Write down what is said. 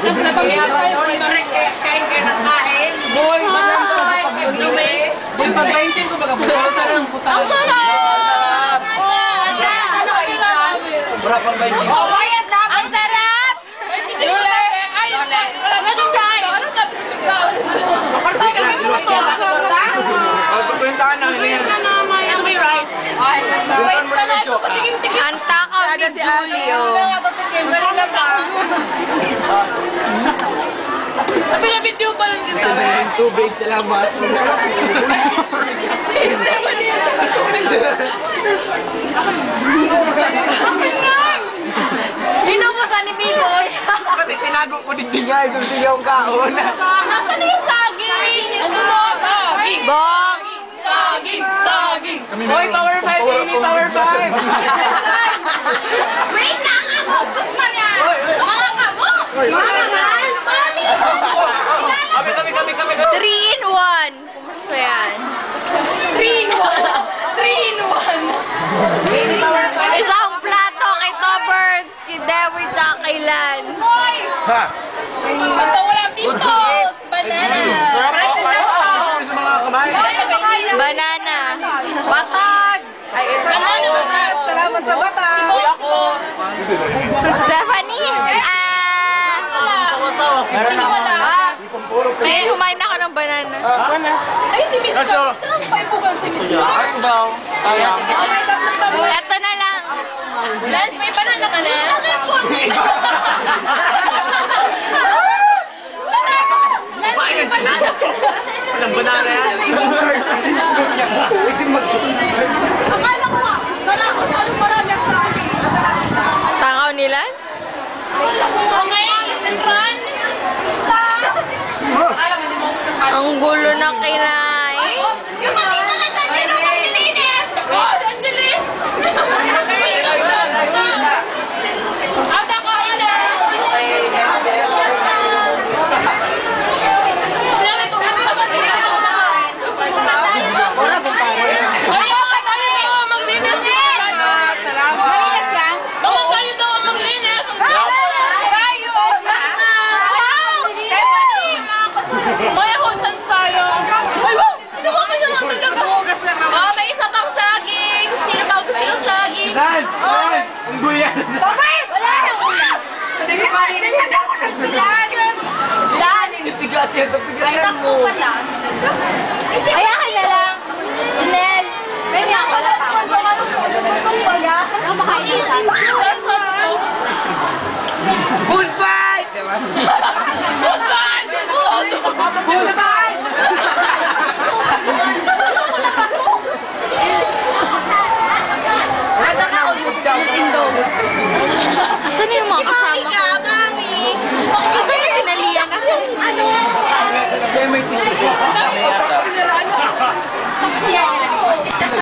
Kain kayo ng kain. Boy, pag-benching ko baga puto sa lang puta. Ang sarap! Sarap. Ano kayo lang? Sarap ang benching. Oh, bayad na! Ang sarap! Lule! Anong kain? Ano sabi sa biglaw? Pagpuntahan na nila. May rice. Rice ka na ito. Patikim-tikim. Ang takaw ni Julio. Pinabidyo pa lang kita. Sa tubig, salamat. Inubusan ni Biboy. Pati tinago ko digdi nga, yung sigaw ang kaon. Asan yung saging? Ano mo? Saging! Bong! Saging! Saging! Hoy, power 5, Amy, power 5! Wait lang ako! Susman yan! Mga kamo! Kami! 3 in 1! Kumusta yan? 3 in 1! 3 in 1! Isang plato kay Toberts, kay Dewi, tsaka kay Lance. Ha? Ito wala pimples! Banana! Sarap ako, kaya ako. Sa mga kamay. Banana! Batag! Ay, banana! Salamat sa bata. Stephanie! Meron ako. Sige, kumain na ka ng banana. Ano? Ay, si Miss Kaso? Carl. Saan ang paibugan si Miss Carl? Ano daw? Kaya. Ito na lang. Lance, may banana ka na? Lance, may banana ka na? Walang banana yan. Kasi Akala ko nga, anong marami sa akin? Takaw ni Lance? Okay, run! Ang gulo na kinain. Yung makita na dyan, yun ang maglilinis! Oh, Angeline! Ata, kain na! Sila, tumulong sa tingin ako na kain. Ay, tayo daw ang maglinis! Salamat. Malinis yan? Oo, tayo daw ang maglinis! Tayo! May hotels tayo! Ay, wow! Isa ba kayo ang talaga? Oh, may isa pang saging! Sino ba gusto ng saging? Lance! Lance! Ang guyan! Topet! Wala nang ulam! Ganyan ako nagsilan! Lan! Pigat yan, Ay, pigat yan sakto mo. pala. Ay, akin na lang. Junel! Ganyan ako. Wala pa ako. Sa pagpang wala. Ano makain sa? Good fight!